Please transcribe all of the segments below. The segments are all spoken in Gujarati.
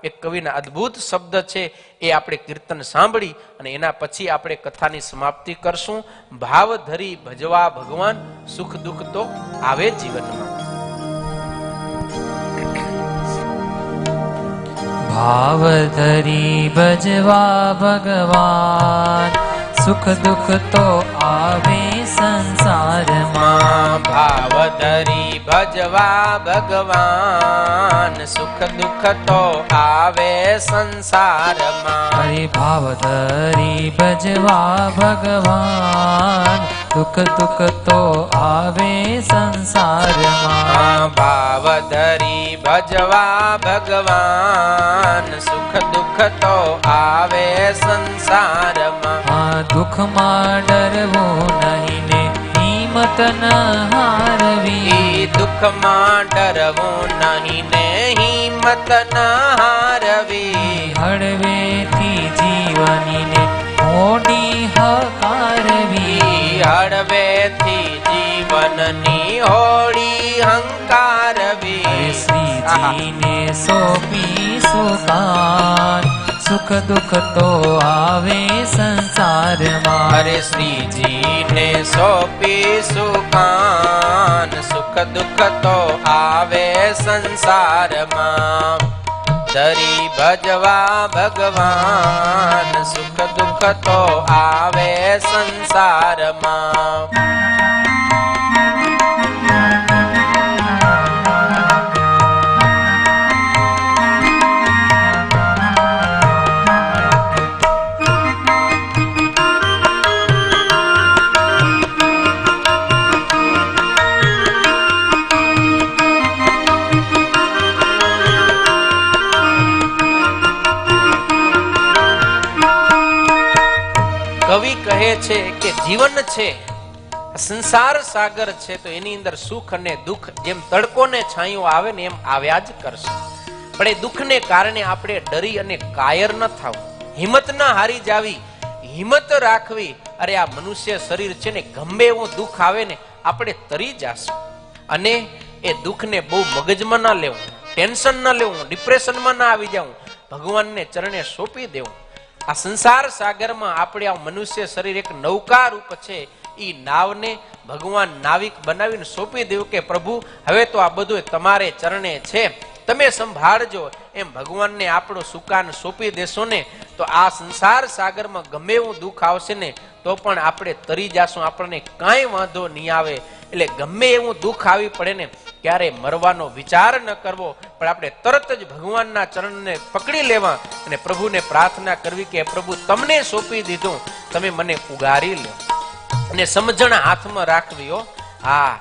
એક કવિના અદ્ભુત શબ્દ છે એ આપણે કીર્તન સાંભળી અને એના પછી આપણે કથાની સમાપ્તિ કરશું. ભાવ ધરી ભજવા ભગવાન, સુખ દુઃખ તો આવે જીવનમાં. ભાવ ધરી ભજવા ભગવાન, સુખ દુઃખ તો આવે સંસારમાં. ભાવ ધરી ભજવા ભગવાન, સુખ દુઃખ તો આવે સંસારમાં. હરે ભાવ ધરી ભજવા ભગવાન, સુખ દુઃખ તો આવે સંસારમાં. ભાવ ધરી ભજવા ભગવાન, સુખ દુઃખ તો આવે સંસારમાં. દુઃખમાં ડરવું નહીં ને હિંમત ન હારવી. દુઃખમાં ડરવું નહીં ને હિંમત ન હારવી. હળવેથી જીવની ને મોડી હકારવી. હળવેથી જીવનની હોડી હંકારવી. શ્રીજીને સોંપી સુકાન, સુખ દુઃખ તો આવે સંસારમાં. અરે શ્રીજીને સોંપી સુકાન, સુખ દુઃખ તો આવે સંસારમાં. ધરી ભજવા ભગવાન, સુખ દુઃખ તો આવે સંસારમાં. કવિ કહે છે કે જીવન છે, સંસાર સાગર છે, તો એની અંદર સુખ અને દુઃખ જેમ તડકો ને છાંયો આવે ને એમ આવ્યા જ કરશે. પણ એ દુઃખને કારણે આપણે ડરી અને કાયર ન થવું, હિંમત ના હારી જાવી, હિંમત રાખવી. અરે આ મનુષ્ય શરીર છે ને, ગમે એવું દુઃખ આવે ને આપણે તરી જશું. અને એ દુઃખને બહુ મગજમાં ના લેવું, ટેન્શન ના લેવું, ડિપ્રેશનમાં ના આવી જવું, ભગવાનને ચરણે સોંપી દેવું. આ સંસાર સાગરમાં આપણે આ મનુષ્ય શરીર એક નૌકા રૂપ છે, ઈ નાવને ભગવાન નાવિક બનાવીને સોંપી દેવું કે પ્રભુ હવે તો આ બધું તમારે ચરણે છે, તમે સંભાળજો. એમ ભગવાનને આપણો સુકાન સોંપી દેશો ને તો આ સંસાર સાગરમાં ગમે એવું દુઃખ આવશે ને તો પણ આપણે તરી જાશું, આપણને કાંઈ વાંધો નહીં આવે. એટલે ગમે એવું દુઃખ આવી પડે ને ક્યારે મરવાનો વિચાર ન કરવો, પણ આપણે તરત જ ભગવાનના ચરણને પકડી લેવા અને પ્રભુને પ્રાર્થના કરવી કે પ્રભુ તમને સોંપી દીધું, તમે મને ઉગારી લો. અને સમજણ હાથમાં રાખવી. હા,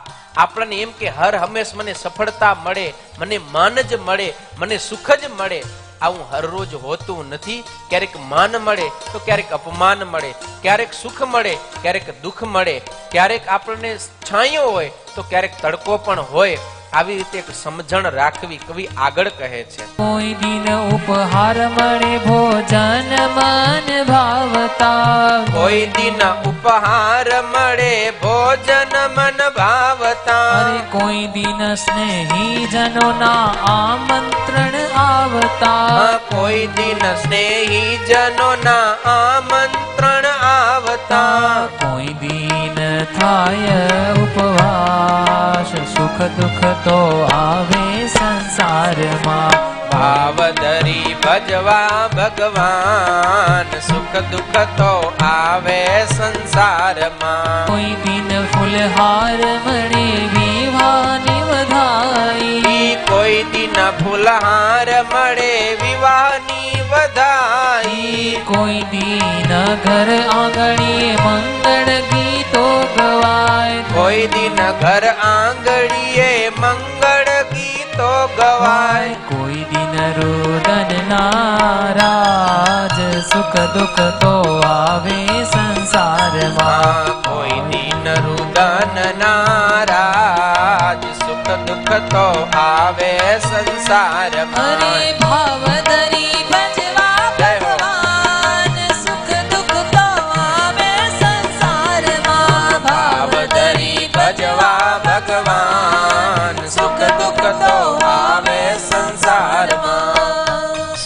આપણને એમ કે હર હંમેશ મને સફળતા મળે, મને માન જ મળે, મને સુખ જ મળે, આવું હરરોજ હોતું નથી. ક્યારેક માન મળે તો ક્યારેક અપમાન મળે, ક્યારેક સુખ મળે, ક્યારેક દુઃખ મળે, ક્યારેક આપણને છાંયો હોય તો ક્યારેક તડકો પણ હોય. આવી રીતે એક સમજણ રાખવી કવિ આગળ કહે છે. કોઈ દિન ઉપહાર મળે ભોજન મન ભાવતા. કોઈ દિન ઉપહાર મળે ભોજન મન ભાવતા. અરે કોઈ દિન સ્નેહી જનોના આમંત્રણ આવતા. કોઈ દિન સ્નેહી જનોના આમંત્રણ આવતા. કોઈ દિન થાય ઉપવાસ, સુખ દુઃખ તો આવે સંસારમાં. ભાવ ધરી ભજવા ભગવાન, સુખ દુઃખ તો આવે સંસારમાં. કોઈ દિન ફૂલહાર મળે વિવાહની વધાઈ. કોઈ દિન ફૂલહાર મળે વિવાહની વધાઈ. કોઈ દિન ઘર આંગણીએ મંગળ ગીતો ગવાય. કોઈ દિન ઘર આંગળીએ મંગળ ગીતો ગવાય. કોઈ દિન રુદન નારાજ, સુખ દુઃખ તો આવે સંસારમાં. કોઈ દિન રુદન નારાજ, સુખ દુઃખ તો આવે સંસારમાં. અરે ભાવ ધરી ભજવા ભગવાન, સુખ દુઃખ તો આવે સંસારમાં. ભાવ ધરી ભજવા ભગવાન, સુખ દુઃખ તો આવે સંસારમાં.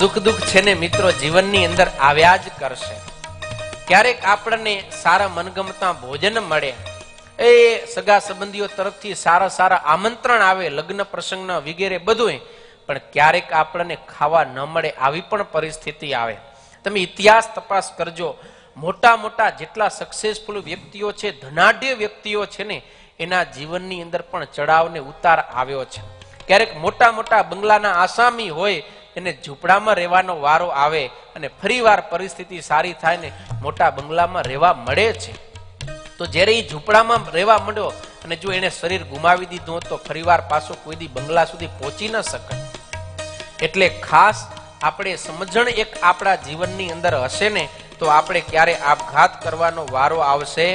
સુખ દુઃખ છે ને મિત્રો જીવનની અંદર આવ્યા જ કરશે. ક્યારેક આપણને સારા મનગમતા ભોજન મળે, એ સગા સંબંધીઓ તરફથી સારા સારા આમંત્રણ આવે, લગ્ન પ્રસંગના વગેરે બધું, પણ ક્યારેક આપણને ખાવા ન મળે, આવી પણ પરિસ્થિતિ આવે. તમે ઇતિહાસ તપાસ કરજો, મોટા મોટા જેટલા સક્સેસફુલ વ્યક્તિઓ છે, ધનાઢ્ય વ્યક્તિઓ છે ને, એના જીવનની અંદર પણ ચડાવ ને ઉતાર આવ્યો છે. ક્યારેક મોટા મોટા બંગલાના આસામી હોય, એને ઝૂંપડામાં રહેવાનો વારો આવે અને ફરીવાર પરિસ્થિતિ સારી થાય ને મોટા બંગલામાં રહેવા મળે છે. તો જ્યારે એ ઝૂંપડામાં રહેવા માંડ્યો અને જો એને શરીર ગુમાવી દીધું તો ફરીવાર પાછો કોઈ દી બંગલા સુધી પહોંચી ન શકે. એટલે ખાસ આપણે સમજણ એક આપણા જીવનની અંદર હશે ને તો આપણે ક્યારે આપઘાત કરવાનો વારો આવશે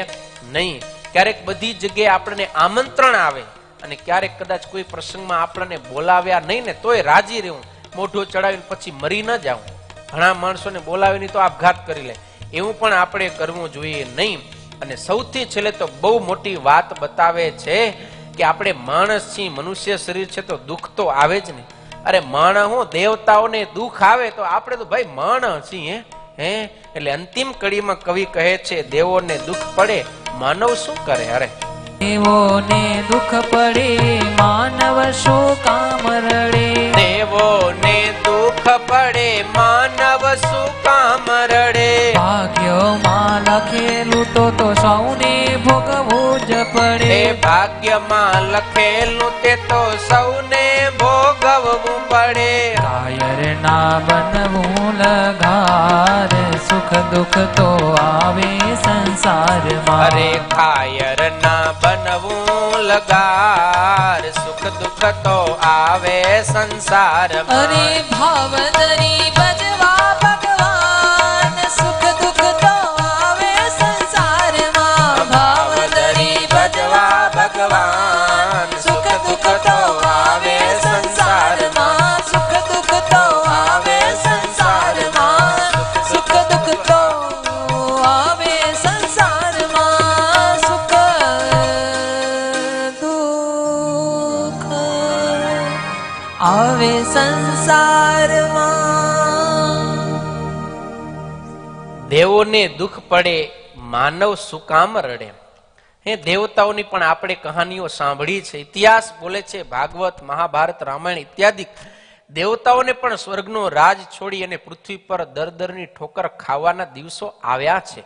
નહીં. ક્યારેક બધી જગ્યાએ આપણને આમંત્રણ આવે અને ક્યારેક કદાચ કોઈ પ્રસંગમાં આપણને બોલાવ્યા નહીં ને તોય રાજી રહેવું, મોઢું ચડાવીને પછી મરી ન જાઉં. ઘણા માણસોને બોલાવીને તો આપઘાત કરી લે, એવું પણ આપણે કરવું જોઈએ નહીં. અને સૌથી છેલ્લે તો બહુ મોટી વાત બતાવે છે કે આપણે માણસ છીએ, મનુષ્ય શરીર છે તો દુઃખ તો આવે જ ને. અરે માણસ હું, દેવતાઓને દુઃખ આવે તો આપણે તો ભાઈ માણસ છીએ હે. એટલે અંતિમ કડીમાં કવિ કહે છે દેવોને દુઃખ પડે માનવ શું કરે. અરે દેવોને દુઃખ પડે માનવ શું કામ રડે, દેવોને દુઃખ પડે માનવ શું કામ રડે, ભાગ્યમાં લખેલું તો સૌને ભોગવવું જ પડે, એ ભાગ્યમાં લખેલું તે તો સૌને ભોગવવું પડે. કાયર ના બનવું લગાર, સુખ દુઃખ તો આવે સંસારમાં. અરે કાયર ના બનવું લગાર, સુખ દુઃખ તો આવે સંસારમાં. અરે ભાવ ધરી ભજવા ભગવાન, સુખ દુઃખ તો આવે સંસારમાં. ભાવ ધરી ભજવા ભગવાન, સુખ દુઃખ તો આવે સંસારમાં. સુખ દુઃખ તો આવે સંસારમાં. સુખ દુઃખ તો આવે સંસારમાં. સુખ દુઃખ આવે સંસારમાં. દેવોને દુઃખ પડે માનવ શું કામ રડે. હે દેવતાઓની પણ આપણે કહાનીઓ સાંભળી છે, ઇતિહાસ બોલે છે, ભાગવત, મહાભારત, રામાયણ ઇત્યાદિ. દેવતાઓને પણ સ્વર્ગનો રાજ છોડી અને પૃથ્વી પર દરની ઠોકર ખાવાના દિવસો આવ્યા છે.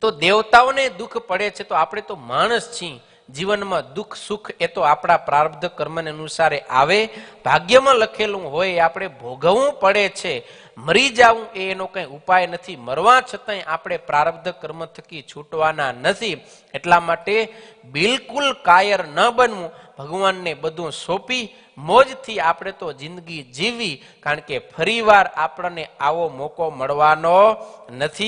તો દેવતાઓને દુઃખ પડે છે તો આપણે તો માણસ છીએ, જીવનમાં દુઃખ સુખ એ તો આપણા પ્રારબ્ધ કર્મને અનુસારે આવે. ભાગ્યમાં લખેલું હોય એ આપણે ભોગવવું પડે છે. મરી જવું એ એનો કઈ ઉપાય નથી. મરવા છતાંય આપણે પ્રારબ્ધ કર્મ થકી છૂટવાના નથી. એટલા માટે બિલકુલ કાયર ન બનવું, ભગવાનને બધું સોંપી મોજથી આપણે તો જિંદગી જીવી, કારણ કે ફરીવાર આપણને આવો મોકો મળવાનો નથી.